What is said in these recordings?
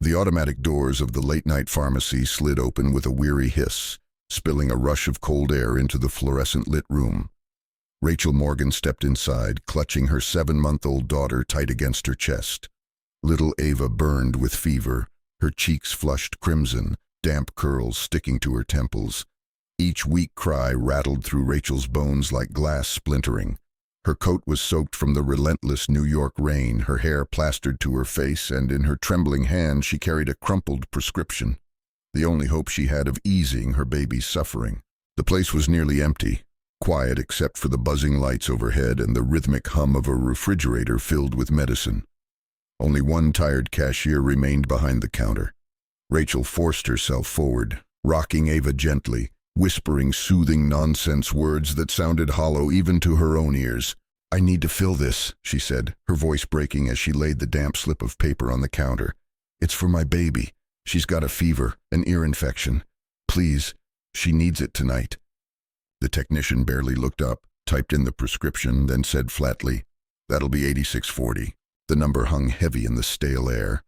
The automatic doors of the late-night pharmacy slid open with a weary hiss, spilling a rush of cold air into the fluorescent-lit room. Rachel Morgan stepped inside, clutching her 7-month-old daughter tight against her chest. Little Ava burned with fever, her cheeks flushed crimson, damp curls sticking to her temples. Each weak cry rattled through Rachel's bones like glass splintering. Her coat was soaked from the relentless New York rain, her hair plastered to her face, and in her trembling hand she carried a crumpled prescription, the only hope she had of easing her baby's suffering. The place was nearly empty, quiet except for the buzzing lights overhead and the rhythmic hum of a refrigerator filled with medicine. Only one tired cashier remained behind the counter. Rachel forced herself forward, rocking Ava gently, whispering soothing nonsense words that sounded hollow even to her own ears. "I need to fill this," she said, her voice breaking as she laid the damp slip of paper on the counter. "It's for my baby. She's got a fever, an ear infection. Please, she needs it tonight." The technician barely looked up, typed in the prescription, then said flatly, "That'll be 8640. The number hung heavy in the stale air.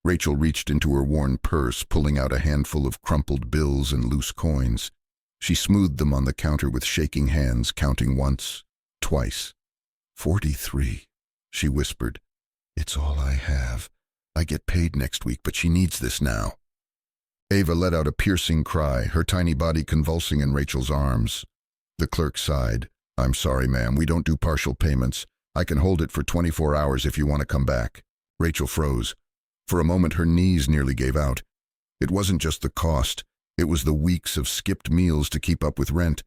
Rachel reached into her worn purse, pulling out a handful of crumpled bills and loose coins. She smoothed them on the counter with shaking hands, counting once, twice. 43, she whispered. "It's all I have. I get paid next week, but she needs this now." Ava let out a piercing cry, her tiny body convulsing in Rachel's arms. The clerk sighed. "I'm sorry, ma'am, we don't do partial payments. I can hold it for 24 hours if you want to come back." Rachel froze. For a moment her knees nearly gave out. It wasn't just the cost. It was the weeks of skipped meals to keep up with rent,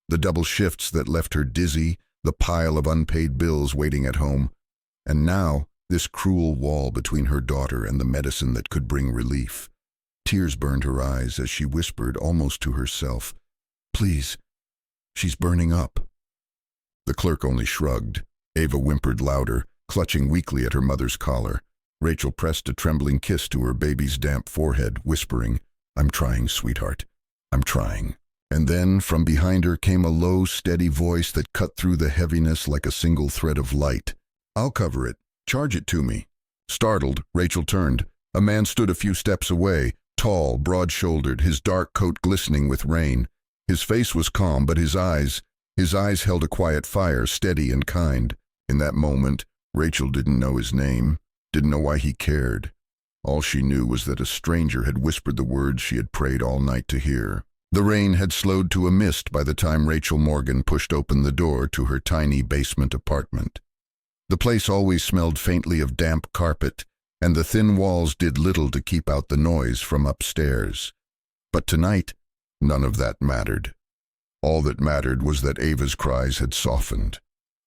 the double shifts that left her dizzy, the pile of unpaid bills waiting at home. And now, this cruel wall between her daughter and the medicine that could bring relief. Tears burned her eyes as she whispered almost to herself, "Please, she's burning up." The clerk only shrugged. Ava whimpered louder, clutching weakly at her mother's collar. Rachel pressed a trembling kiss to her baby's damp forehead, whispering, "I'm trying, sweetheart. I'm trying." And then, from behind her came a low, steady voice that cut through the heaviness like a single thread of light. "I'll cover it. Charge it to me." Startled, Rachel turned. A man stood a few steps away, tall, broad-shouldered, his dark coat glistening with rain. His face was calm, but his eyes held a quiet fire, steady and kind. In that moment, Rachel didn't know his name, didn't know why he cared. All she knew was that a stranger had whispered the words she had prayed all night to hear. The rain had slowed to a mist by the time Rachel Morgan pushed open the door to her tiny basement apartment. The place always smelled faintly of damp carpet, and the thin walls did little to keep out the noise from upstairs. But tonight, none of that mattered. All that mattered was that Ava's cries had softened.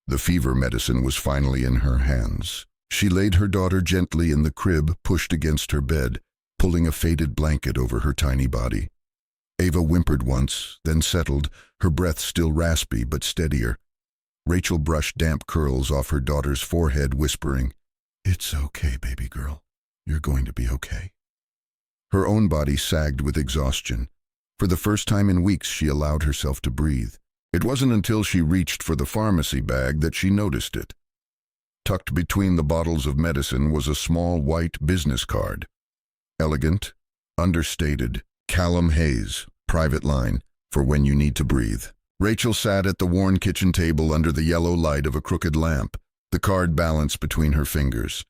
The fever medicine was finally in her hands. She laid her daughter gently in the crib pushed against her bed, pulling a faded blanket over her tiny body. Ava whimpered once, then settled, her breath still raspy but steadier. Rachel brushed damp curls off her daughter's forehead, whispering, "It's okay, baby girl. You're going to be okay." Her own body sagged with exhaustion. For the first time in weeks, she allowed herself to breathe. It wasn't until she reached for the pharmacy bag that she noticed it. Tucked between the bottles of medicine was a small white business card. Elegant, understated, Callum Hayes, private line, for when you need to breathe. Rachel sat at the worn kitchen table under the yellow light of a crooked lamp, the card balanced between her fingers.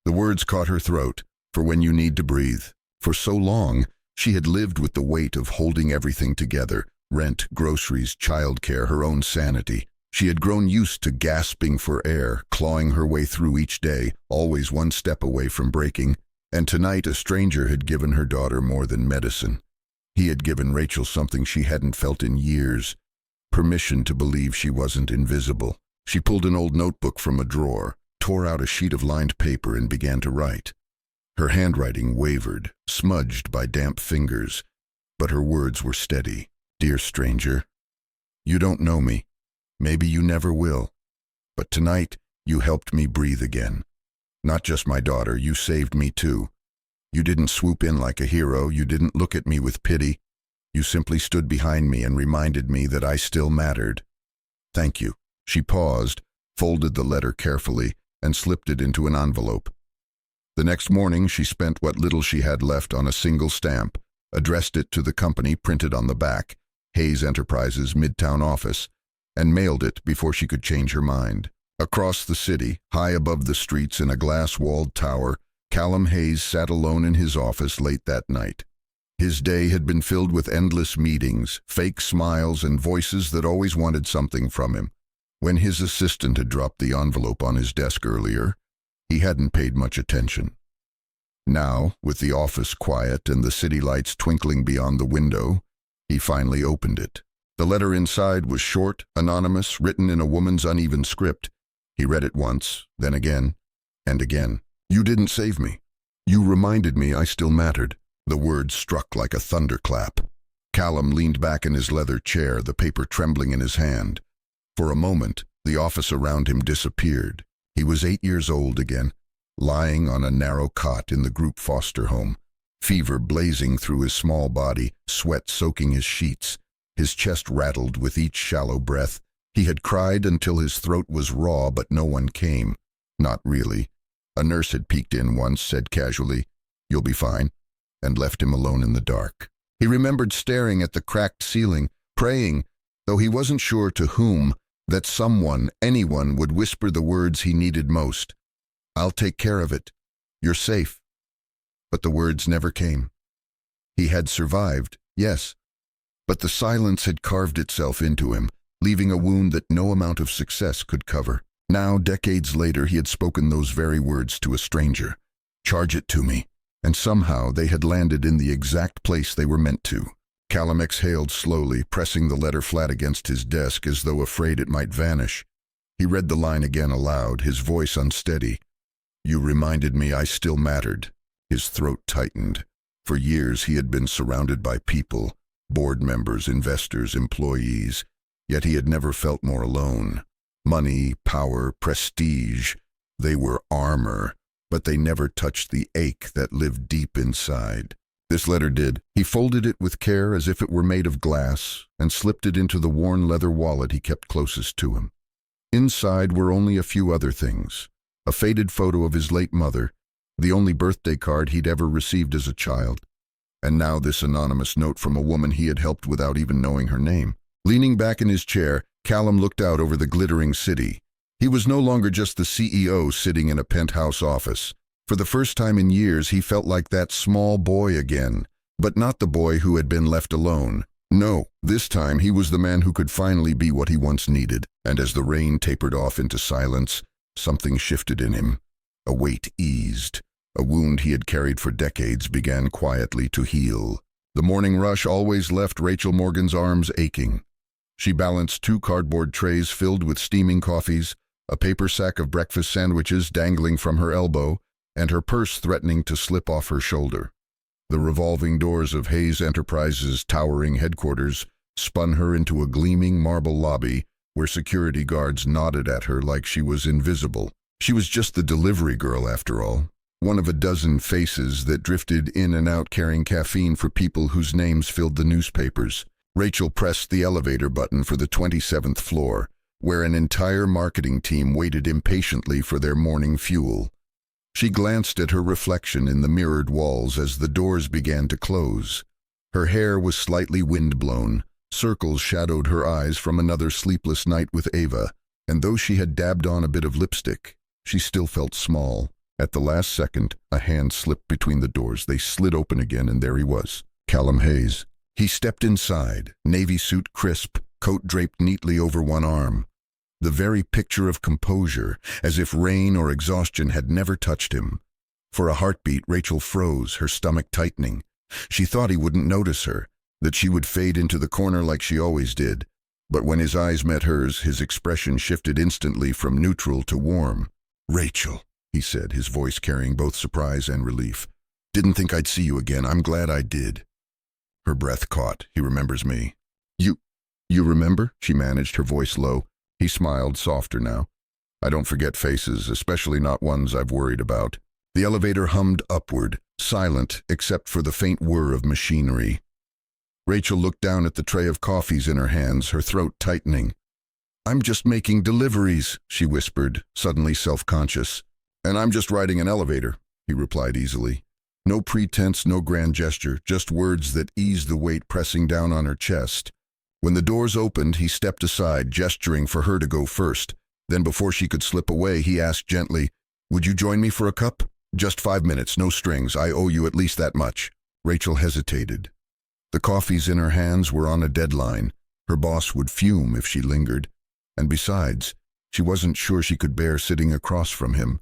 The words caught her throat, for when you need to breathe. For so long, she had lived with the weight of holding everything together, rent, groceries, childcare, her own sanity. She had grown used to gasping for air, clawing her way through each day, always one step away from breaking. And tonight a stranger had given her daughter more than medicine. He had given Rachel something she hadn't felt in years, permission to believe she wasn't invisible. She pulled an old notebook from a drawer, tore out a sheet of lined paper and began to write. Her handwriting wavered, smudged by damp fingers, but her words were steady. "Dear stranger, you don't know me. Maybe you never will. But tonight, you helped me breathe again. Not just my daughter, you saved me too. You didn't swoop in like a hero, you didn't look at me with pity. You simply stood behind me and reminded me that I still mattered. Thank you." She paused, folded the letter carefully, and slipped it into an envelope. The next morning, she spent what little she had left on a single stamp, addressed it to the company printed on the back, Hayes Enterprises Midtown office, and mailed it before she could change her mind. Across the city, high above the streets in a glass-walled tower, Callum Hayes sat alone in his office late that night. His day had been filled with endless meetings, fake smiles, and voices that always wanted something from him. When his assistant had dropped the envelope on his desk earlier, he hadn't paid much attention. Now, with the office quiet and the city lights twinkling beyond the window, he finally opened it. The letter inside was short, anonymous, written in a woman's uneven script. He read it once, then again, and again. "You didn't save me. You reminded me I still mattered." The words struck like a thunderclap. Callum leaned back in his leather chair, the paper trembling in his hand. For a moment, the office around him disappeared. He was 8 years old again, lying on a narrow cot in the group foster home, fever blazing through his small body, sweat soaking his sheets. His chest rattled with each shallow breath. He had cried until his throat was raw, but no one came. Not really. A nurse had peeked in once, said casually, "You'll be fine," and left him alone in the dark. He remembered staring at the cracked ceiling, praying, though he wasn't sure to whom, that someone, anyone, would whisper the words he needed most. "I'll take care of it. You're safe." But the words never came. He had survived, yes, but the silence had carved itself into him, leaving a wound that no amount of success could cover. Now, decades later, he had spoken those very words to a stranger. "Charge it to me." And somehow they had landed in the exact place they were meant to. Callum exhaled slowly, pressing the letter flat against his desk as though afraid it might vanish. He read the line again aloud, his voice unsteady. "You reminded me I still mattered." His throat tightened. For years he had been surrounded by people, board members, investors, employees, yet he had never felt more alone. Money, power, prestige, they were armor, but they never touched the ache that lived deep inside. This letter did. He folded it with care as if it were made of glass and slipped it into the worn leather wallet he kept closest to him. Inside were only a few other things. A faded photo of his late mother, the only birthday card he'd ever received as a child, and now this anonymous note from a woman he had helped without even knowing her name. Leaning back in his chair, Callum looked out over the glittering city. He was no longer just the CEO sitting in a penthouse office. For the first time in years, he felt like that small boy again, but not the boy who had been left alone. No, this time he was the man who could finally be what he once needed. And as the rain tapered off into silence, something shifted in him. A weight eased. A wound he had carried for decades began quietly to heal. The morning rush always left Rachel Morgan's arms aching. She balanced 2 cardboard trays filled with steaming coffees, a paper sack of breakfast sandwiches dangling from her elbow, and her purse threatening to slip off her shoulder. The revolving doors of Hayes Enterprises' towering headquarters spun her into a gleaming marble lobby where security guards nodded at her like she was invisible. She was just the delivery girl, after all, one of a dozen faces that drifted in and out carrying caffeine for people whose names filled the newspapers. Rachel pressed the elevator button for the 27th floor, where an entire marketing team waited impatiently for their morning fuel. She glanced at her reflection in the mirrored walls as the doors began to close. Her hair was slightly wind-blown. Circles shadowed her eyes from another sleepless night with Ava, and though she had dabbed on a bit of lipstick, she still felt small. At the last second, a hand slipped between the doors. They slid open again, and there he was, Callum Hayes. He stepped inside, navy suit crisp, coat draped neatly over one arm. The very picture of composure, as if rain or exhaustion had never touched him. For a heartbeat, Rachel froze, her stomach tightening. She thought he wouldn't notice her, that she would fade into the corner like she always did. But when his eyes met hers, his expression shifted instantly from neutral to warm. "Rachel," he said, his voice carrying both surprise and relief. "Didn't think I'd see you again. I'm glad I did." Her breath caught. "He remembers me." You remember?" She managed, her voice low. He smiled, softer now. "I don't forget faces, especially not ones I've worried about." The elevator hummed upward, silent except for the faint whir of machinery. Rachel looked down at the tray of coffees in her hands, her throat tightening. "I'm just making deliveries," she whispered, suddenly self-conscious. "And I'm just riding an elevator." he replied easily. No pretense, no grand gesture, just words that eased the weight pressing down on her chest. When the doors opened, he stepped aside, gesturing for her to go first. Then before she could slip away, he asked gently, "Would you join me for a cup? Just 5 minutes, no strings. I owe you at least that much." Rachel hesitated. The coffees in her hands were on a deadline. Her boss would fume if she lingered. And besides, she wasn't sure she could bear sitting across from him.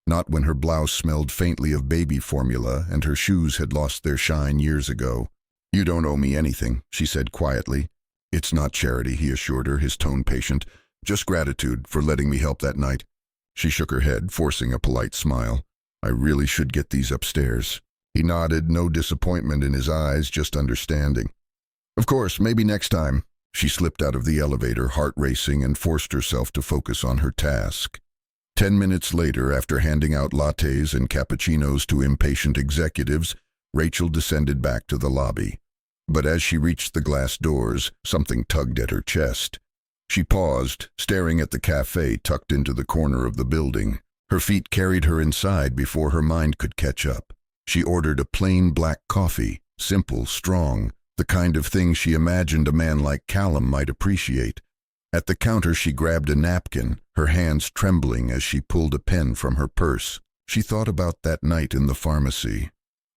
Not when her blouse smelled faintly of baby formula and her shoes had lost their shine years ago. "You don't owe me anything," she said quietly. "It's not charity," he assured her, his tone patient. "Just gratitude for letting me help that night." She shook her head, forcing a polite smile. "I really should get these upstairs." He nodded, no disappointment in his eyes, just understanding. "Of course, maybe next time." She slipped out of the elevator, heart racing, and forced herself to focus on her task. 10 minutes later, after handing out lattes and cappuccinos to impatient executives, Rachel descended back to the lobby. But as she reached the glass doors, something tugged at her chest. She paused, staring at the cafe tucked into the corner of the building. Her feet carried her inside before her mind could catch up. She ordered a plain black coffee, simple, strong, the kind of thing she imagined a man like Callum might appreciate. At the counter she grabbed a napkin, her hands trembling as she pulled a pen from her purse. She thought about that night in the pharmacy,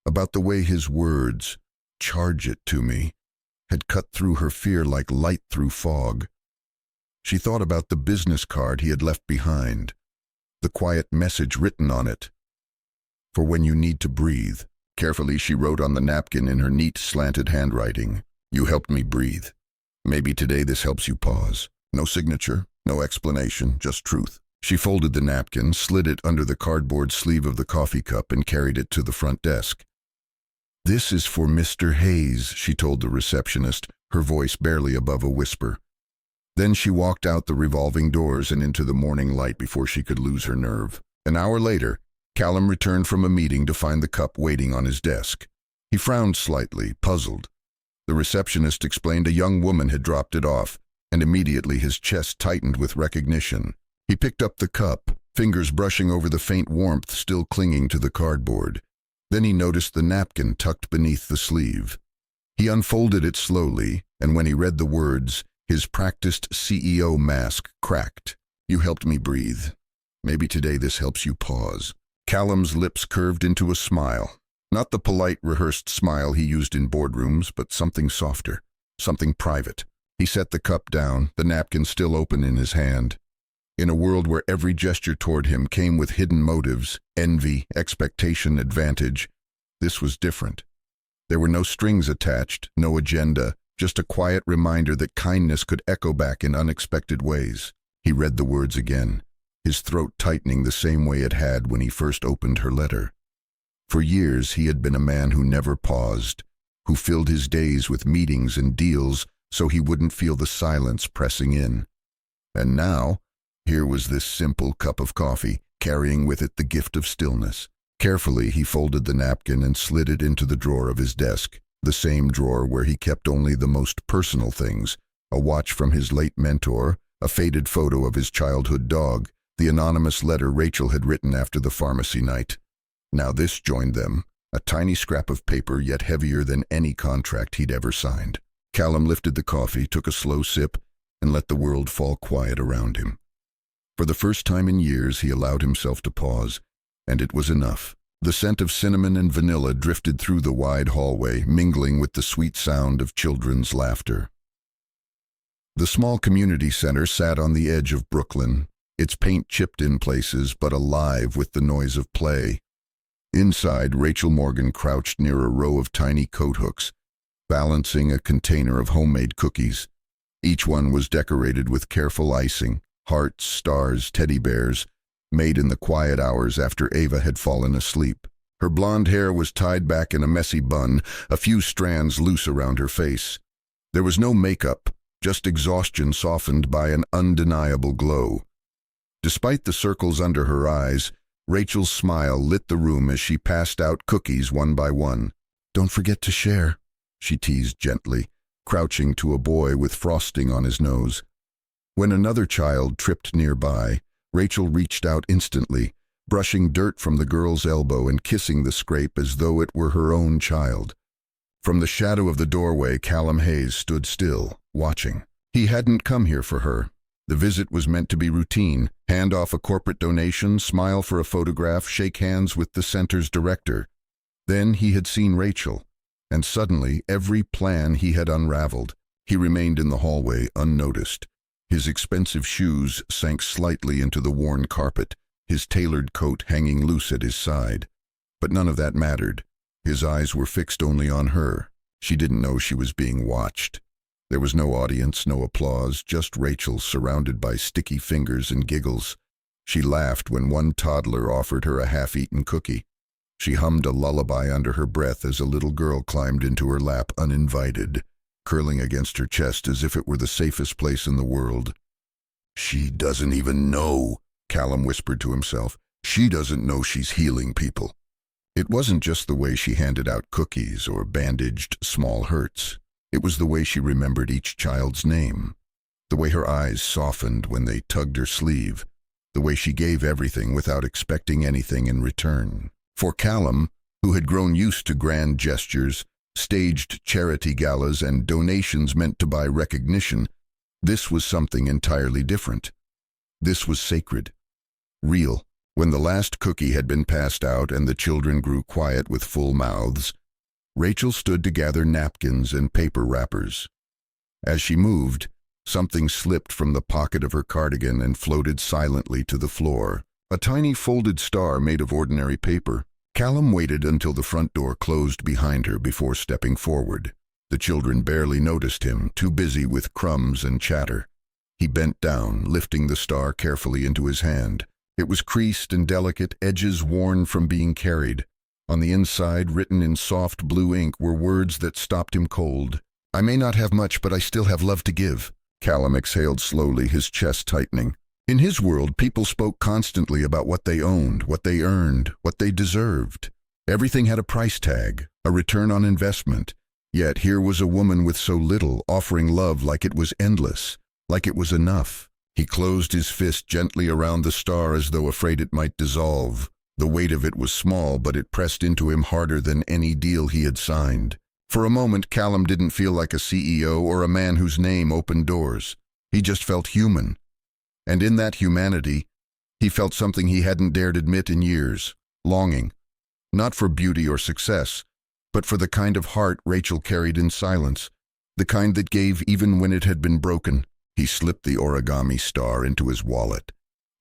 about the way his words, "Charge it to me," had cut through her fear like light through fog. She thought about the business card he had left behind, the quiet message written on it, "For when you need to breathe." Carefully she wrote on the napkin in her neat, slanted handwriting, "You helped me breathe. Maybe today this helps you pause." No signature, no explanation, just truth. She folded the napkin, slid it under the cardboard sleeve of the coffee cup, and carried it to the front desk. "This is for Mr. Hayes," she told the receptionist, her voice barely above a whisper. Then she walked out the revolving doors and into the morning light before she could lose her nerve. An hour later, Callum returned from a meeting to find the cup waiting on his desk. He frowned slightly, puzzled. The receptionist explained a young woman had dropped it off, and immediately his chest tightened with recognition. He picked up the cup, fingers brushing over the faint warmth still clinging to the cardboard. Then he noticed the napkin tucked beneath the sleeve. He unfolded it slowly, and when he read the words, his practiced CEO mask cracked. "You helped me breathe. Maybe today this helps you pause." Callum's lips curved into a smile. Not the polite, rehearsed smile he used in boardrooms, but something softer, something private. He set the cup down, the napkin still open in his hand. In a world where every gesture toward him came with hidden motives, envy, expectation, advantage, this was different. There were no strings attached, no agenda, just a quiet reminder that kindness could echo back in unexpected ways. He read the words again, his throat tightening the same way it had when he first opened her letter. For years he had been a man who never paused, who filled his days with meetings and deals so he wouldn't feel the silence pressing in. And now, here was this simple cup of coffee, carrying with it the gift of stillness. Carefully, he folded the napkin and slid it into the drawer of his desk, the same drawer where he kept only the most personal things, a watch from his late mentor, a faded photo of his childhood dog, the anonymous letter Rachel had written after the pharmacy night. Now this joined them, a tiny scrap of paper yet heavier than any contract he'd ever signed. Callum lifted the coffee, took a slow sip, and let the world fall quiet around him. For the first time in years, he allowed himself to pause, and it was enough. The scent of cinnamon and vanilla drifted through the wide hallway, mingling with the sweet sound of children's laughter. The small community center sat on the edge of Brooklyn, its paint chipped in places but alive with the noise of play. Inside, Rachel Morgan crouched near a row of tiny coat hooks, balancing a container of homemade cookies. Each one was decorated with careful icing, hearts, stars, teddy bears, made in the quiet hours after Ava had fallen asleep. Her blonde hair was tied back in a messy bun, a few strands loose around her face. There was no makeup, just exhaustion softened by an undeniable glow. Despite the circles under her eyes, Rachel's smile lit the room as she passed out cookies one by one. "Don't forget to share," she teased gently, crouching to a boy with frosting on his nose. When another child tripped nearby, Rachel reached out instantly, brushing dirt from the girl's elbow and kissing the scrape as though it were her own child. From the shadow of the doorway, Callum Hayes stood still, watching. He hadn't come here for her. The visit was meant to be routine: hand off a corporate donation, smile for a photograph, shake hands with the center's director. Then he had seen Rachel, and suddenly every plan he had unraveled. He remained in the hallway, unnoticed. His expensive shoes sank slightly into the worn carpet, his tailored coat hanging loose at his side. But none of that mattered. His eyes were fixed only on her. She didn't know she was being watched. There was no audience, no applause, just Rachel surrounded by sticky fingers and giggles. She laughed when one toddler offered her a half-eaten cookie. She hummed a lullaby under her breath as a little girl climbed into her lap uninvited, curling against her chest as if it were the safest place in the world. "She doesn't even know," Callum whispered to himself. "She doesn't know she's healing people." It wasn't just the way she handed out cookies or bandaged small hurts. It was the way she remembered each child's name, the way her eyes softened when they tugged her sleeve, the way she gave everything without expecting anything in return. For Callum, who had grown used to grand gestures, staged charity galas, and donations meant to buy recognition, this was something entirely different. This was sacred, real. When the last cookie had been passed out and the children grew quiet with full mouths, Rachel stood to gather napkins and paper wrappers. As she moved, something slipped from the pocket of her cardigan and floated silently to the floor. A tiny folded star made of ordinary paper. Callum waited until the front door closed behind her before stepping forward. The children barely noticed him, too busy with crumbs and chatter. He bent down, lifting the star carefully into his hand. It was creased and delicate, edges worn from being carried. On the inside, written in soft blue ink, were words that stopped him cold. "I may not have much, but I still have love to give." Callum exhaled slowly, his chest tightening. In his world, people spoke constantly about what they owned, what they earned, what they deserved. Everything had a price tag, a return on investment. Yet here was a woman with so little, offering love like it was endless, like it was enough. He closed his fist gently around the star as though afraid it might dissolve. The weight of it was small, but it pressed into him harder than any deal he had signed. For a moment, Callum didn't feel like a CEO or a man whose name opened doors. He just felt human. And in that humanity, he felt something he hadn't dared admit in years: longing. Not for beauty or success, but for the kind of heart Rachel carried in silence, the kind that gave even when it had been broken. He slipped the origami star into his wallet,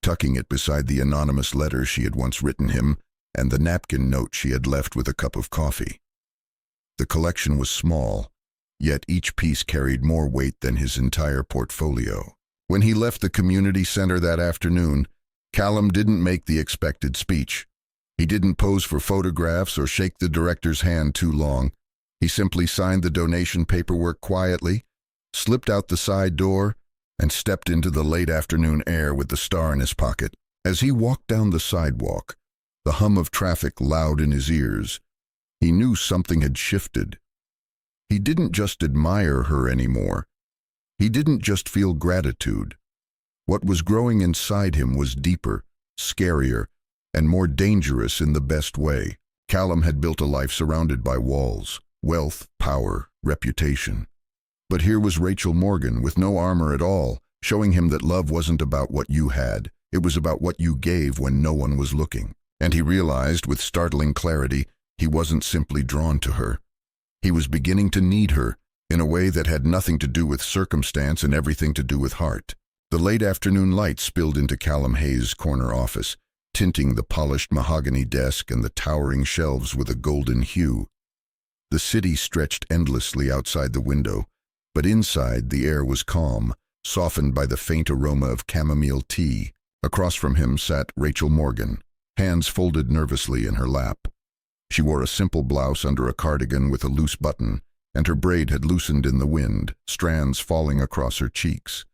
tucking it beside the anonymous letter she had once written him and the napkin note she had left with a cup of coffee. The collection was small, yet each piece carried more weight than his entire portfolio. When he left the community center that afternoon, Callum didn't make the expected speech. He didn't pose for photographs or shake the director's hand too long. He simply signed the donation paperwork quietly, slipped out the side door, and stepped into the late afternoon air with the star in his pocket. As he walked down the sidewalk, the hum of traffic loud in his ears, he knew something had shifted. He didn't just admire her anymore. He didn't just feel gratitude. What was growing inside him was deeper, scarier, and more dangerous in the best way. Callum had built a life surrounded by walls: wealth, power, reputation. But here was Rachel Morgan with no armor at all, showing him that love wasn't about what you had. It was about what you gave when no one was looking. And he realized with startling clarity he wasn't simply drawn to her. He was beginning to need her in a way that had nothing to do with circumstance and everything to do with heart. The late afternoon light spilled into Callum Hayes' corner office, tinting the polished mahogany desk and the towering shelves with a golden hue. The city stretched endlessly outside the window, but inside the air was calm, softened by the faint aroma of chamomile tea. Across from him sat Rachel Morgan, hands folded nervously in her lap. She wore a simple blouse under a cardigan with a loose button, and her braid had loosened in the wind, strands falling across her cheeks.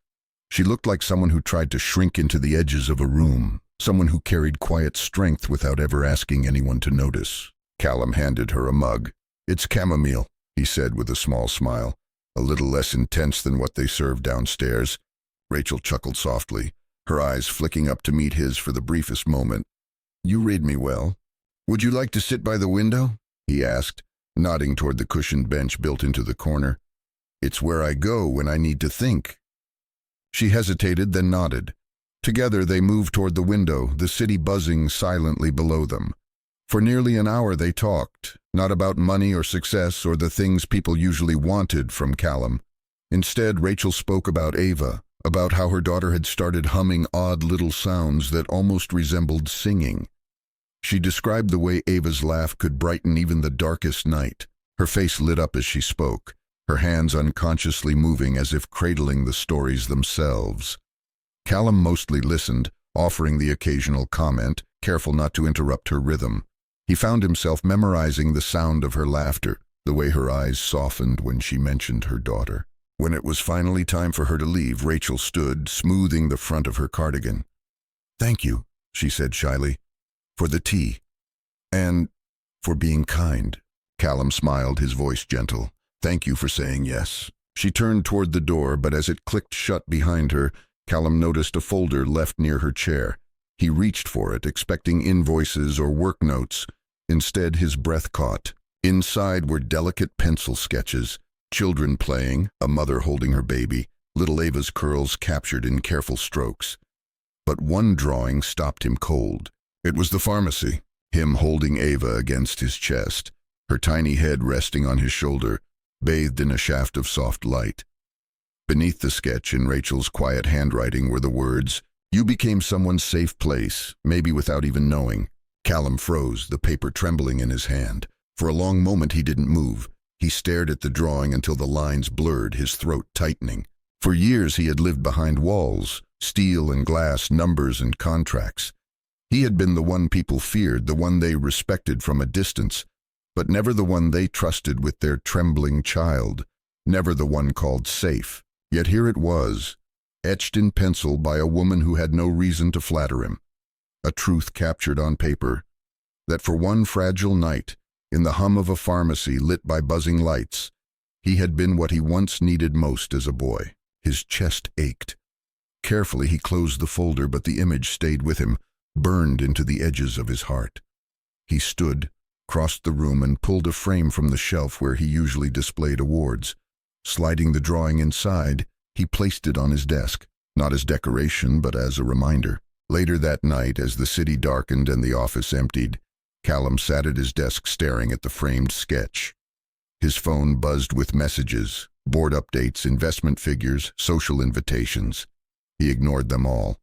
She looked like someone who tried to shrink into the edges of a room, someone who carried quiet strength without ever asking anyone to notice. Callum handed her a mug. "It's chamomile," he said with a small smile, a little less intense than what they served downstairs. Rachel chuckled softly, her eyes flicking up to meet his for the briefest moment. "You read me well. Would you like to sit by the window?" he asked, nodding toward the cushioned bench built into the corner. "It's where I go when I need to think." She hesitated, then nodded. Together they moved toward the window, the city buzzing silently below them. For nearly an hour they talked, not about money or success or the things people usually wanted from Callum. Instead, Rachel spoke about Ava, about how her daughter had started humming odd little sounds that almost resembled singing. She described the way Ava's laugh could brighten even the darkest night. Her face lit up as she spoke, her hands unconsciously moving as if cradling the stories themselves. Callum mostly listened, offering the occasional comment, careful not to interrupt her rhythm. He found himself memorizing the sound of her laughter, the way her eyes softened when she mentioned her daughter. When it was finally time for her to leave, Rachel stood, smoothing the front of her cardigan. "Thank you," she said shyly, "for the tea. And for being kind." Callum smiled, his voice gentle. "Thank you for saying yes." She turned toward the door, but as it clicked shut behind her, Callum noticed a folder left near her chair. He reached for it, expecting invoices or work notes. Instead, his breath caught. Inside were delicate pencil sketches, children playing, a mother holding her baby, little Ava's curls captured in careful strokes. But one drawing stopped him cold. It was the pharmacy, him holding Ava against his chest, her tiny head resting on his shoulder, bathed in a shaft of soft light. Beneath the sketch, in Rachel's quiet handwriting, were the words, "You became someone's safe place, maybe without even knowing." Callum froze, the paper trembling in his hand. For a long moment he didn't move. He stared at the drawing until the lines blurred, his throat tightening. For years he had lived behind walls, steel and glass, numbers and contracts. He had been the one people feared, the one they respected from a distance, but never the one they trusted with their trembling child, never the one called safe. Yet here it was, etched in pencil by a woman who had no reason to flatter him. A truth captured on paper, that for one fragile night, in the hum of a pharmacy lit by buzzing lights, he had been what he once needed most as a boy. His chest ached. Carefully he closed the folder, but the image stayed with him, burned into the edges of his heart. He stood, crossed the room, and pulled a frame from the shelf where he usually displayed awards. Sliding the drawing inside, he placed it on his desk, not as decoration but as a reminder. Later that night, as the city darkened and the office emptied, Callum sat at his desk staring at the framed sketch. His phone buzzed with messages, board updates, investment figures, social invitations. He ignored them all.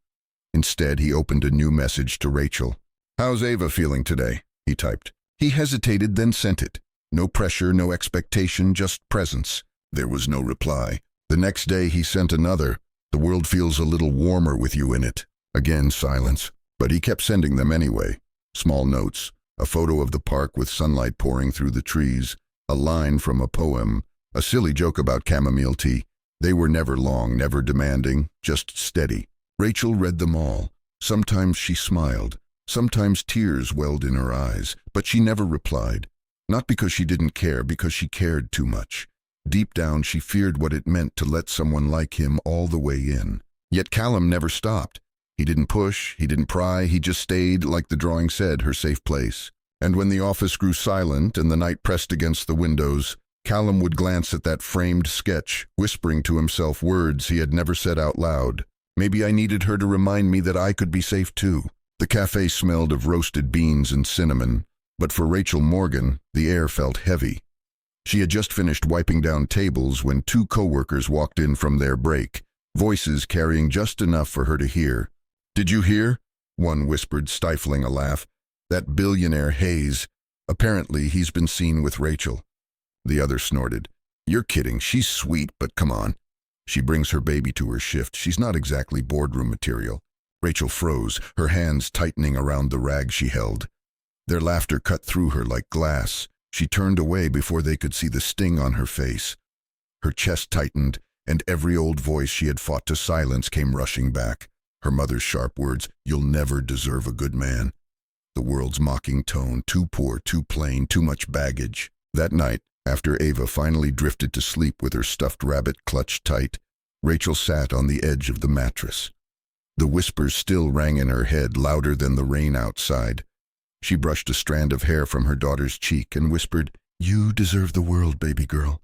Instead, he opened a new message to Rachel. "How's Ava feeling today?" he typed. He hesitated, then sent it. No pressure, no expectation, just presence. There was no reply. The next day he sent another. "The world feels a little warmer with you in it." Again silence. But he kept sending them anyway. Small notes, a photo of the park with sunlight pouring through the trees, a line from a poem, a silly joke about chamomile tea. They were never long, never demanding, just steady. Rachel read them all. Sometimes she smiled. Sometimes tears welled in her eyes. But she never replied. Not because she didn't care, because she cared too much. Deep down, she feared what it meant to let someone like him all the way in. Yet Callum never stopped. He didn't push, he didn't pry, he just stayed, like the drawing said, her safe place. And when the office grew silent and the night pressed against the windows, Callum would glance at that framed sketch, whispering to himself words he had never said out loud. Maybe I needed her to remind me that I could be safe too. The cafe smelled of roasted beans and cinnamon, but for Rachel Morgan, the air felt heavy. She had just finished wiping down tables when two coworkers walked in from their break, voices carrying just enough for her to hear. "Did you hear?" one whispered, stifling a laugh. "That billionaire Hayes. Apparently he's been seen with Rachel." The other snorted. "You're kidding. She's sweet, but come on. She brings her baby to her shift. She's not exactly boardroom material." Rachel froze, her hands tightening around the rag she held. Their laughter cut through her like glass. She turned away before they could see the sting on her face. Her chest tightened, and every old voice she had fought to silence came rushing back. Her mother's sharp words, "You'll never deserve a good man." The world's mocking tone, too poor, too plain, too much baggage. That night, after Ava finally drifted to sleep with her stuffed rabbit clutched tight, Rachel sat on the edge of the mattress. The whispers still rang in her head, louder than the rain outside. She brushed a strand of hair from her daughter's cheek and whispered, "You deserve the world, baby girl.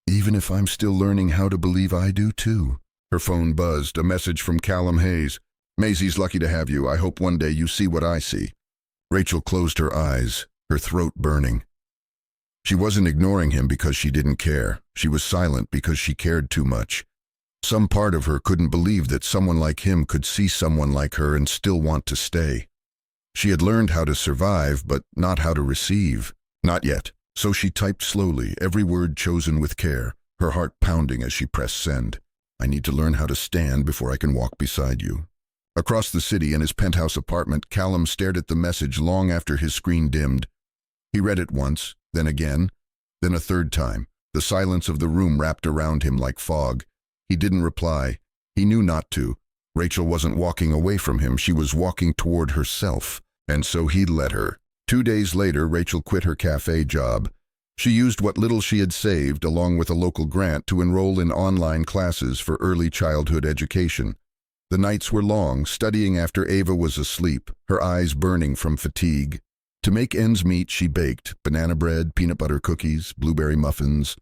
Even if I'm still learning how to believe I do too." Her phone buzzed, a message from Callum Hayes. "Maisie's lucky to have you. I hope one day you see what I see." Rachel closed her eyes, her throat burning. She wasn't ignoring him because she didn't care. She was silent because she cared too much. Some part of her couldn't believe that someone like him could see someone like her and still want to stay. She had learned how to survive, but not how to receive. Not yet. So she typed slowly, every word chosen with care, her heart pounding as she pressed send. "I need to learn how to stand before I can walk beside you." Across the city in his penthouse apartment, Callum stared at the message long after his screen dimmed. He read it once, then again, then a third time. The silence of the room wrapped around him like fog. He didn't reply. He knew not to. Rachel wasn't walking away from him, she was walking toward herself. And so he let her. 2 days later, Rachel quit her cafe job. She used what little she had saved, along with a local grant, to enroll in online classes for early childhood education. The nights were long, studying after Ava was asleep, her eyes burning from fatigue. To make ends meet, she baked banana bread, peanut butter cookies, blueberry muffins.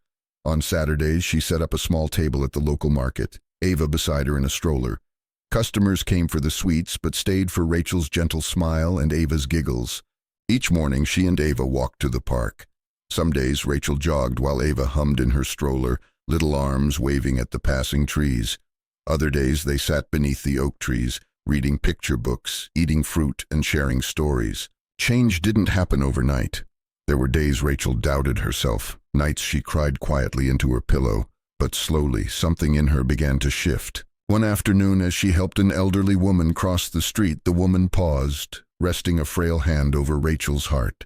On Saturdays, she set up a small table at the local market, Ava beside her in a stroller. Customers came for the sweets, but stayed for Rachel's gentle smile and Ava's giggles. Each morning, she and Ava walked to the park. Some days, Rachel jogged while Ava hummed in her stroller, little arms waving at the passing trees. Other days, they sat beneath the oak trees, reading picture books, eating fruit, and sharing stories. Change didn't happen overnight. There were days Rachel doubted herself, nights she cried quietly into her pillow, but slowly something in her began to shift. One afternoon, as she helped an elderly woman cross the street, the woman paused, resting a frail hand over Rachel's heart.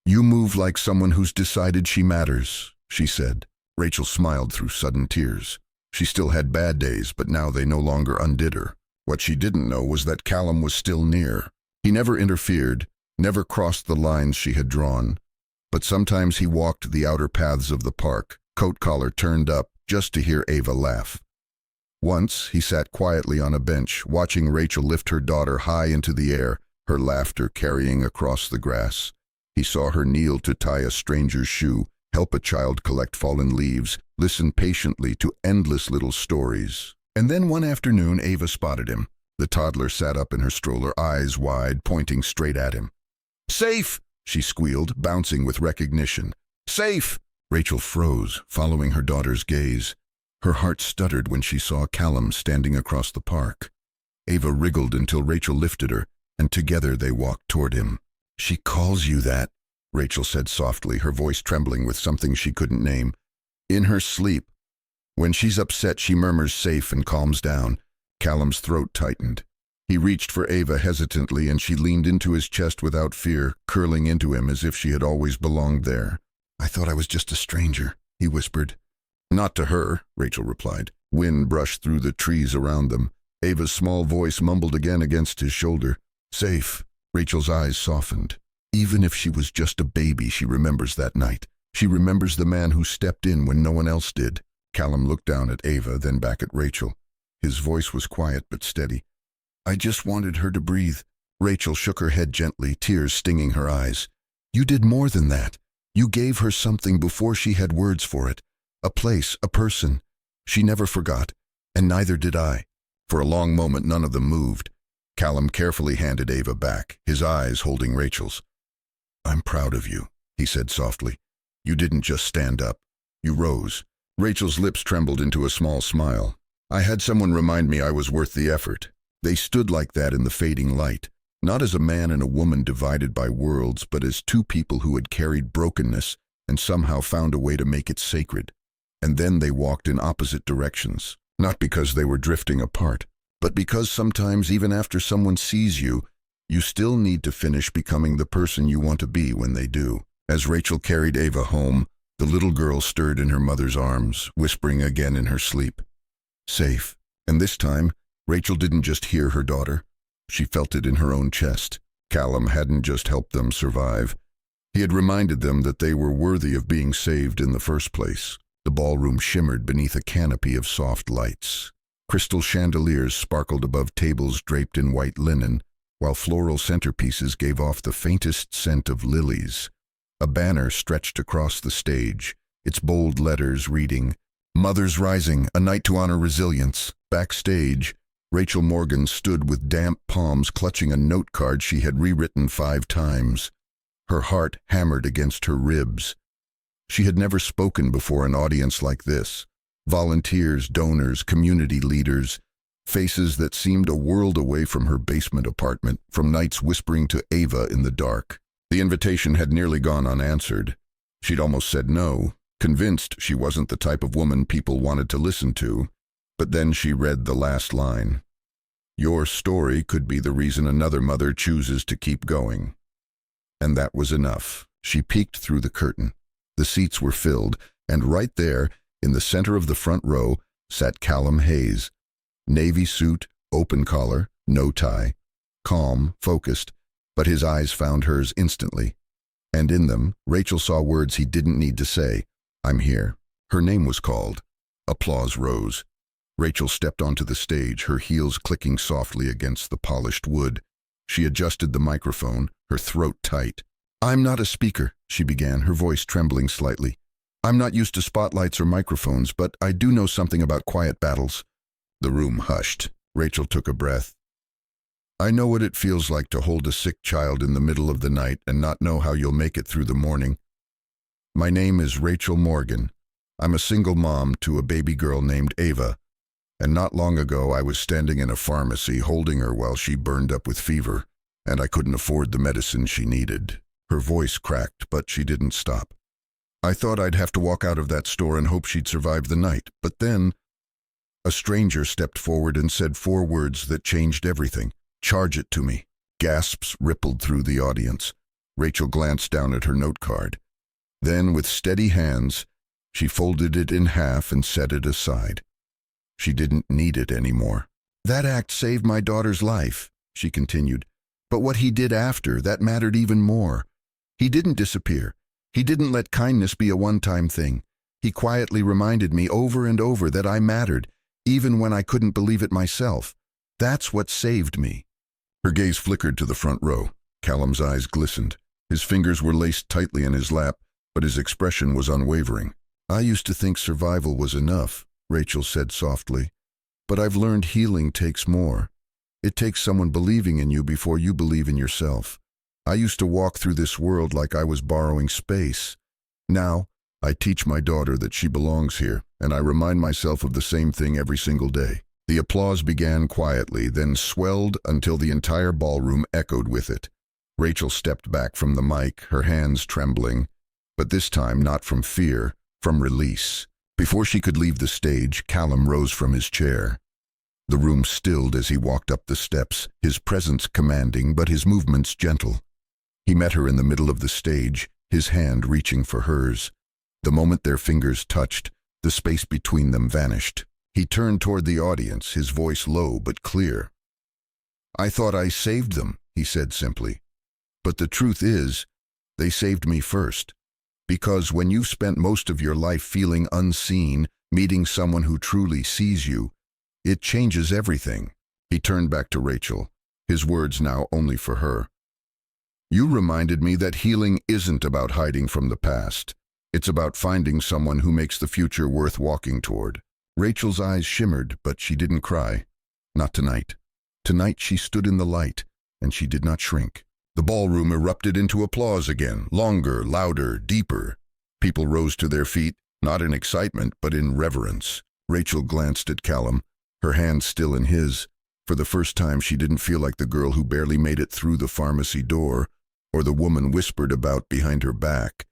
"You move like someone who's decided she matters," she said. Rachel smiled through sudden tears. She still had bad days, but now they no longer undid her. What she didn't know was that Callum was still near. He never interfered, never crossed the lines she had drawn. But sometimes he walked the outer paths of the park, coat collar turned up, just to hear Ava laugh. Once, he sat quietly on a bench, watching Rachel lift her daughter high into the air, her laughter carrying across the grass. He saw her kneel to tie a stranger's shoe, help a child collect fallen leaves, listen patiently to endless little stories. And then one afternoon, Ava spotted him. The toddler sat up in her stroller, eyes wide, pointing straight at him. "Safe!" she squealed, bouncing with recognition. "Safe!" Rachel froze, following her daughter's gaze. Her heart stuttered when she saw Callum standing across the park. Ava wriggled until Rachel lifted her, and together they walked toward him. "She calls you that," Rachel said softly, her voice trembling with something she couldn't name. "In her sleep. When she's upset, she murmurs safe and calms down." Callum's throat tightened. He reached for Ava hesitantly, and she leaned into his chest without fear, curling into him as if she had always belonged there. "I thought I was just a stranger," he whispered. "Not to her," Rachel replied. Wind brushed through the trees around them. Ava's small voice mumbled again against his shoulder. "Safe." Rachel's eyes softened. Even if she was just a baby, she remembers that night. She remembers the man who stepped in when no one else did. Callum looked down at Ava, then back at Rachel. His voice was quiet but steady. "I just wanted her to breathe." Rachel shook her head gently, tears stinging her eyes. "You did more than that. You gave her something before she had words for it. A place, a person. She never forgot, and neither did I." For a long moment, none of them moved. Callum carefully handed Ava back, his eyes holding Rachel's. "I'm proud of you," he said softly. "You didn't just stand up. You rose." Rachel's lips trembled into a small smile. "I had someone remind me I was worth the effort." They stood like that in the fading light, not as a man and a woman divided by worlds, but as two people who had carried brokenness and somehow found a way to make it sacred. And then they walked in opposite directions, not because they were drifting apart, but because sometimes, even after someone sees you, you still need to finish becoming the person you want to be when they do. As Rachel carried Ava home, the little girl stirred in her mother's arms, whispering again in her sleep. Safe. And this time, Rachel didn't just hear her daughter. She felt it in her own chest. Callum hadn't just helped them survive. He had reminded them that they were worthy of being saved in the first place. The ballroom shimmered beneath a canopy of soft lights. Crystal chandeliers sparkled above tables draped in white linen, while floral centerpieces gave off the faintest scent of lilies. A banner stretched across the stage, its bold letters reading, "Mothers Rising, a night to honor resilience." Backstage, Rachel Morgan stood with damp palms clutching a note card she had rewritten 5 times. Her heart hammered against her ribs. She had never spoken before an audience like this. Volunteers, donors, community leaders, faces that seemed a world away from her basement apartment, from nights whispering to Ava in the dark. The invitation had nearly gone unanswered. She'd almost said no, convinced she wasn't the type of woman people wanted to listen to. But then she read the last line. "Your story could be the reason another mother chooses to keep going." And that was enough. She peeked through the curtain. The seats were filled, and right there, in the center of the front row, sat Callum Hayes. Navy suit, open collar, no tie. Calm, focused, but his eyes found hers instantly. And in them, Rachel saw words he didn't need to say. "I'm here." Her name was called. Applause rose. Rachel stepped onto the stage, her heels clicking softly against the polished wood. She adjusted the microphone, her throat tight. "I'm not a speaker," she began, her voice trembling slightly. "I'm not used to spotlights or microphones, but I do know something about quiet battles." The room hushed. Rachel took a breath. "I know what it feels like to hold a sick child in the middle of the night and not know how you'll make it through the morning. My name is Rachel Morgan. I'm a single mom to a baby girl named Ava. And not long ago I was standing in a pharmacy holding her while she burned up with fever, and I couldn't afford the medicine she needed." Her voice cracked, but she didn't stop. "I thought I'd have to walk out of that store and hope she'd survive the night, but then a stranger stepped forward and said 4 words that changed everything. 'Charge it to me.'" Gasps rippled through the audience. Rachel glanced down at her note card. Then, with steady hands, she folded it in half and set it aside. She didn't need it anymore. "That act saved my daughter's life," she continued. "But what he did after, that mattered even more. He didn't disappear. He didn't let kindness be a one-time thing. He quietly reminded me over and over that I mattered, even when I couldn't believe it myself. That's what saved me." Her gaze flickered to the front row. Callum's eyes glistened. His fingers were laced tightly in his lap, but his expression was unwavering. "I used to think survival was enough," Rachel said softly. "But I've learned healing takes more. It takes someone believing in you before you believe in yourself. I used to walk through this world like I was borrowing space. Now, I teach my daughter that she belongs here, and I remind myself of the same thing every single day." The applause began quietly, then swelled until the entire ballroom echoed with it. Rachel stepped back from the mic, her hands trembling, but this time not from fear, from release. Before she could leave the stage, Callum rose from his chair. The room stilled as he walked up the steps, his presence commanding but his movements gentle. He met her in the middle of the stage, his hand reaching for hers. The moment their fingers touched, the space between them vanished. He turned toward the audience, his voice low but clear. "I thought I saved them," he said simply. "But the truth is, they saved me first. Because when you've spent most of your life feeling unseen, meeting someone who truly sees you, it changes everything." He turned back to Rachel, his words now only for her. "You reminded me that healing isn't about hiding from the past. It's about finding someone who makes the future worth walking toward." Rachel's eyes shimmered, but she didn't cry. Not tonight. Tonight she stood in the light, and she did not shrink. The ballroom erupted into applause again, longer, louder, deeper. People rose to their feet, not in excitement, but in reverence. Rachel glanced at Callum, her hand still in his. For the first time she didn't feel like the girl who barely made it through the pharmacy door, or the woman whispered about behind her back.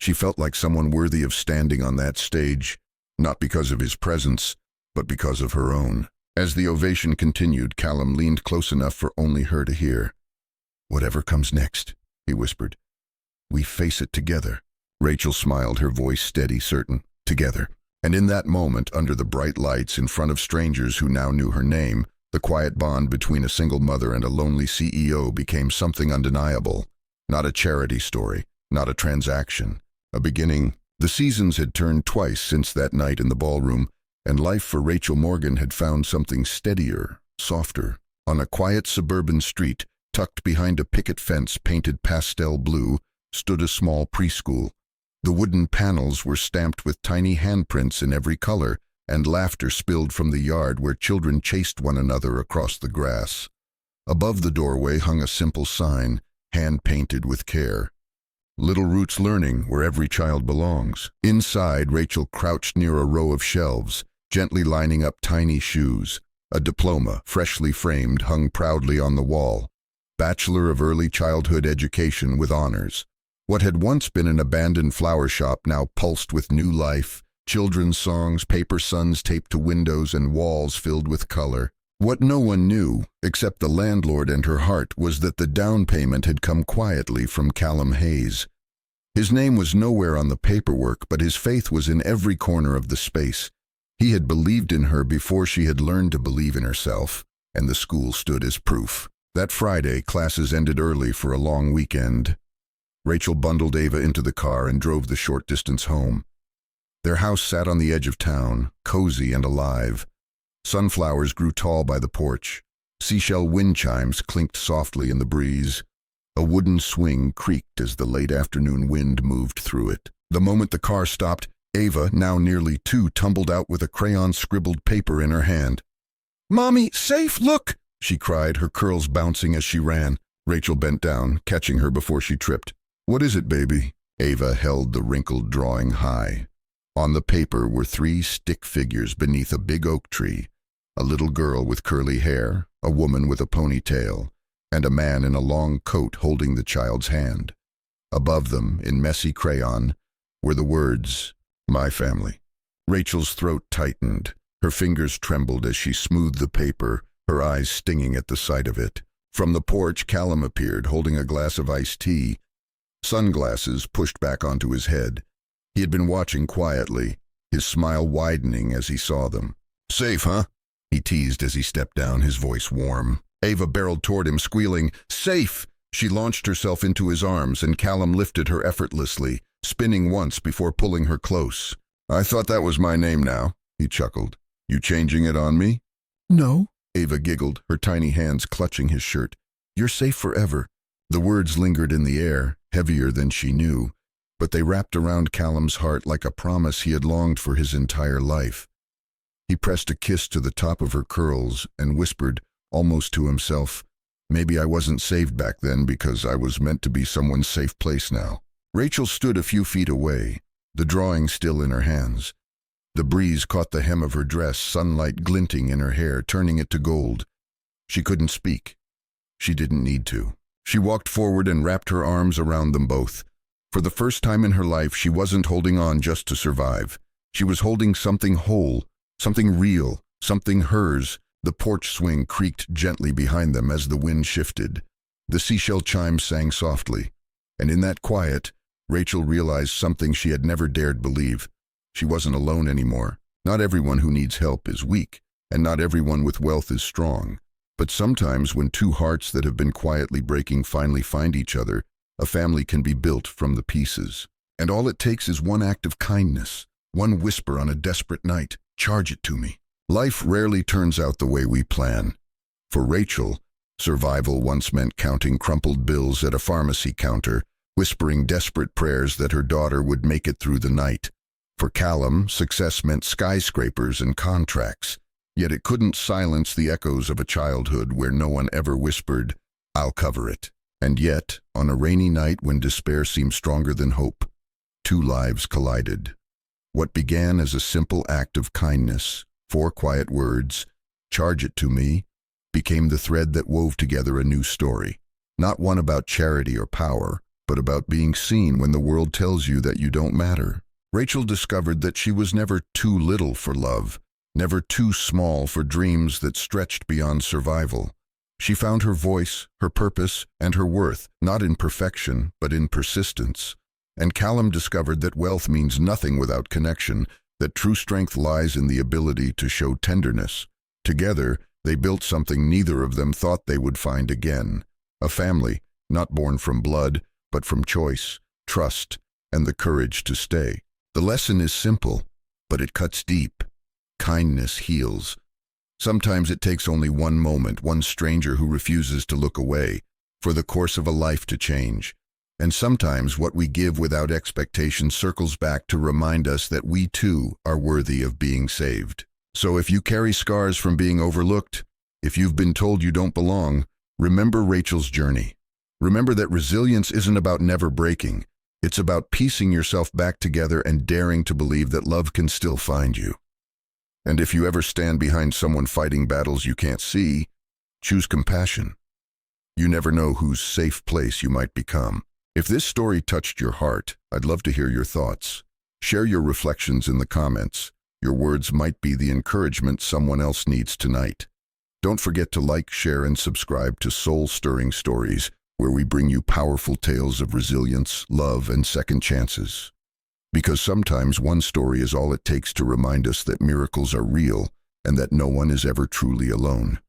She felt like someone worthy of standing on that stage, not because of his presence, but because of her own. As the ovation continued, Callum leaned close enough for only her to hear. "Whatever comes next," he whispered, "we face it together." Rachel smiled, her voice steady, certain. Together. And in that moment, under the bright lights, in front of strangers who now knew her name, the quiet bond between a single mother and a lonely CEO became something undeniable. Not a charity story, not a transaction. A beginning. The seasons had turned twice since that night in the ballroom, And life for Rachel Morgan had found something steadier, softer. On a quiet suburban street, tucked behind a picket fence painted pastel blue, stood a small preschool. The wooden panels were stamped with tiny handprints in every color, and laughter spilled from the yard where children chased one another across the grass. Above the doorway hung a simple sign, hand-painted with care. Little Roots Learning, where every child belongs. Inside, Rachel crouched near a row of shelves, gently lining up tiny shoes. A diploma, freshly framed, hung proudly on the wall. Bachelor of Early Childhood Education with honors. What had once been an abandoned flower shop now pulsed with new life. Children's songs, paper suns taped to windows, and walls filled with color. What no one knew, except the landlord and her heart, was that the down payment had come quietly from Callum Hayes. His name was nowhere on the paperwork, but his faith was in every corner of the space. He had believed in her before she had learned to believe in herself, and the school stood as proof. That Friday, classes ended early for a long weekend. Rachel bundled Ava into the car and drove the short distance home. Their house sat on the edge of town, cozy and alive. Sunflowers grew tall by the porch. Seashell wind chimes clinked softly in the breeze. A wooden swing creaked as the late afternoon wind moved through it. The moment the car stopped, Ava, now nearly 2, tumbled out with a crayon-scribbled paper in her hand. "Mommy, safe, look!" she cried, her curls bouncing as she ran. Rachel bent down, catching her before she tripped. "What is it, baby?" Ava held the wrinkled drawing high. On the paper were 3 stick figures beneath a big oak tree. A little girl with curly hair, a woman with a ponytail, and a man in a long coat holding the child's hand. Above them, in messy crayon, were the words, "My family." Rachel's throat tightened. Her fingers trembled as she smoothed the paper, her eyes stinging at the sight of it. From the porch, Callum appeared, holding a glass of iced tea, sunglasses pushed back onto his head. He had been watching quietly, his smile widening as he saw them. "Safe, huh?" he teased as he stepped down, his voice warm. Ava barreled toward him, squealing, "Safe!" She launched herself into his arms, and Callum lifted her effortlessly, spinning once before pulling her close. "I thought that was my name now," he chuckled. "You changing it on me?" "No," Ava giggled, her tiny hands clutching his shirt. "You're safe forever." The words lingered in the air, heavier than she knew, but they wrapped around Callum's heart like a promise he had longed for his entire life. He pressed a kiss to the top of her curls and whispered, almost to himself, "Maybe I wasn't saved back then because I was meant to be someone's safe place now." Rachel stood a few feet away, the drawing still in her hands. The breeze caught the hem of her dress, sunlight glinting in her hair, turning it to gold. She couldn't speak. She didn't need to. She walked forward and wrapped her arms around them both. For the first time in her life, she wasn't holding on just to survive. She was holding something whole, something real, something hers. The porch swing creaked gently behind them as the wind shifted. The seashell chimes sang softly. And in that quiet, Rachel realized something she had never dared believe. She wasn't alone anymore. Not everyone who needs help is weak, and not everyone with wealth is strong. But sometimes when 2 hearts that have been quietly breaking finally find each other, a family can be built from the pieces. And all it takes is one act of kindness, one whisper on a desperate night, "Charge it to me." Life rarely turns out the way we plan. For Rachel, survival once meant counting crumpled bills at a pharmacy counter, whispering desperate prayers that her daughter would make it through the night. For Callum, success meant skyscrapers and contracts, yet it couldn't silence the echoes of a childhood where no one ever whispered, "I'll cover it." And yet, on a rainy night when despair seemed stronger than hope, 2 lives collided. What began as a simple act of kindness, 4 quiet words, "Charge it to me," became the thread that wove together a new story. Not one about charity or power, but about being seen when the world tells you that you don't matter. Rachel discovered that she was never too little for love, never too small for dreams that stretched beyond survival. She found her voice, her purpose, and her worth, not in perfection, but in persistence. And Callum discovered that wealth means nothing without connection, that true strength lies in the ability to show tenderness. Together, they built something neither of them thought they would find again. A family, not born from blood, but from choice, trust, and the courage to stay. The lesson is simple, but it cuts deep. Kindness heals. Sometimes it takes only one moment, one stranger who refuses to look away, for the course of a life to change. And sometimes what we give without expectation circles back to remind us that we too are worthy of being saved. So if you carry scars from being overlooked, if you've been told you don't belong, remember Rachel's journey. Remember that resilience isn't about never breaking. It's about piecing yourself back together and daring to believe that love can still find you. And if you ever stand behind someone fighting battles you can't see, choose compassion. You never know whose safe place you might become. If this story touched your heart, I'd love to hear your thoughts. Share your reflections in the comments. Your words might be the encouragement someone else needs tonight. Don't forget to like, share, and subscribe to Soul-Stirring Stories, where we bring you powerful tales of resilience, love, and second chances. Because sometimes one story is all it takes to remind us that miracles are real and that no one is ever truly alone.